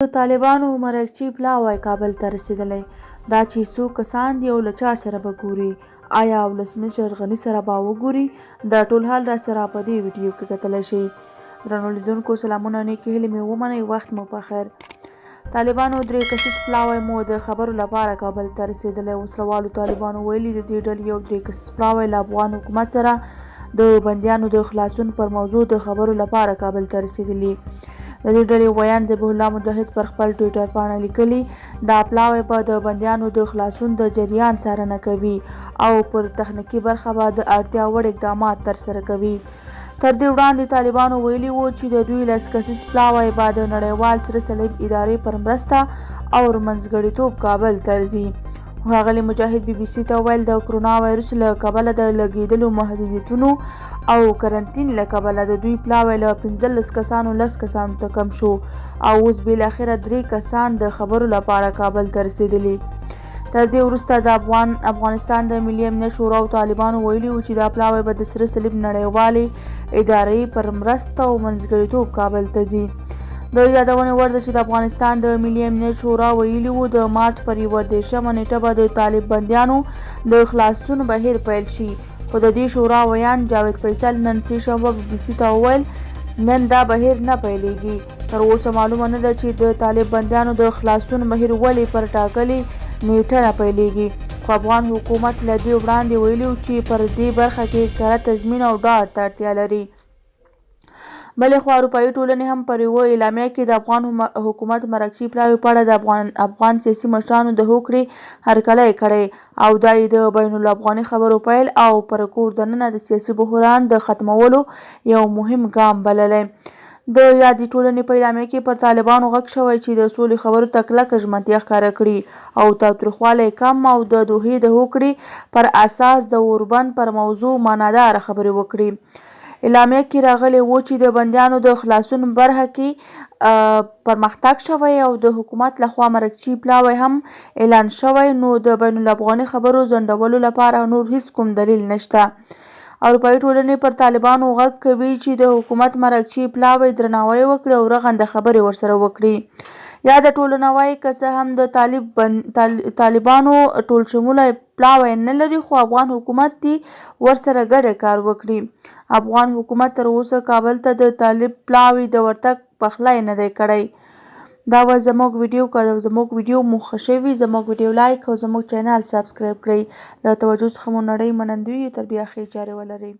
د طالبانو مرکچی پلاوی کابل ته رسېدلی. دا چې څو کسان دي او له چا سره به ګوري، آیا ولسمشر غني سره به وګوري؟ دا ټول حال راسره په دې ویډیو کې کتلی شئ. درنو لیدونکو سلامونه، نیکې هیلې مې ومنئ، وخت مو په خیر. طالبانو 3 کسیز پلاوی مو د خبرو لپاره کابل ته رسېدلی. وسلوالو طالبانو ویلي د دې ډلې یو 3 کسیز پلاوی له افغان حکومت سره د بندیانو د خلاصون پر موضوع د خبرو لپاره کابل ته رسېدلي. د دې ډلې ویان ذبیح الله مجاهد پر خپل ټویټر پاڼه لیکلي، دا پلاوی به د بندیانو د خلاصون د جریان څارنه کوي او پر تخنیکي برخه به د اړتیا وړ اقدامات ترسره کوي. تر دې وړاندې طالبانو ویلي وو چې د دوی 10 کسیز پلاوی به د نړیوال سره صلیب ادارې پر مرسته او منځګړیتوب کابل ته ځي. ښاغلي مجاهد BBC ته وویل د کرونا وایرس له کبله د لګېدلو محدودیتونو او کرنټین له کبله د دوی پلاوی له 15 کسانو 10 کسانو ته کم شو او اوس بالاخره 3 کسان د خبرو لپاره کابل ته رسېدلي. تر دې وروسته د افغانستان د ملي امنیت شورا او طالبانو ویلي وو چې دا پلاوی به د سره صلیب نړیوالې ادارې پر مرسته او منځګړیتوب کابل ته ځي. د یادونې وړ ده چې د افغانستان د ملي امنیت شورا ویلي وو د مارچ پر 21 نیټه به د طالب بندیانو د خلاصون بهیر پیل شي، خو د دې شورا ویان جاوید فیصل نن سه شنبه BBC ته وویل نن دا بهیر نه پیلېږي. تر اوسه معلومه نه ده چې د طالب بندیانو د خلاصون بهیر ولې پر ټاکلې نیټه نه پیلېږي، خو افغان حکومت له دې وړاندې ویلي چې پر دې برخه کې کره تضمین او ډاډ ته اړتیا لري. بلې خوا اروپایي ټولنې هم پر یوه اعلامیه کې د افغان حکومت مرکچی پلاوی په اړه د افغان سیاسي مشرانو د هوکړې هرکلی کړی او دا یې د بین الافغاني خبرو پیل او پر کور دننه د سیاسي بحران د ختمولو یو مهم ګام بللی. د یادې ټولنې په اعلامیه کې پر طالبانو غږ شوی چې د سولې خبرو ته کلکه ژمنتیا ښکاره کړي او تاوتریخوالی کم او د دوحې د هوکړې پر اساس د اوربند پر موضوع معناداره خبرې وکړي. اعلامیه کې راغلی و چې د بندیانو د خلاصون برخه کې پرمختګ شوی او د حکومت لخوا مرکچی پلاوی هم اعلان شوی، نو د بین الافغاني خبرو ځنډولو لپاره نور هیڅ کوم دلیل نشته. اروپایي ټولنې پر طالبانو غږ کوي چې د حکومت مرکچی پلاوی درناوی وکړي او رغنده خبرې ورسره وکړي. یاده ټولنه وایي که څه هم د طالبانو ټولشموله پلاوی نه لري، خو افغان حکومت دې ورسره ګډه کار وکړي. افغان حکومت تر اوسه کابل ته د طالب پلاوی د ورتګ پخلی نه دی کړی. دا و زموږ ویډیو. که زموږ ویډیو مو ښه شوي زموږ ویډیو لایک او زموږ چینل سبسکرایب کړئ. له توجه څخه مو نړۍ منندوی. تر بیا ښې چارې ولرئ.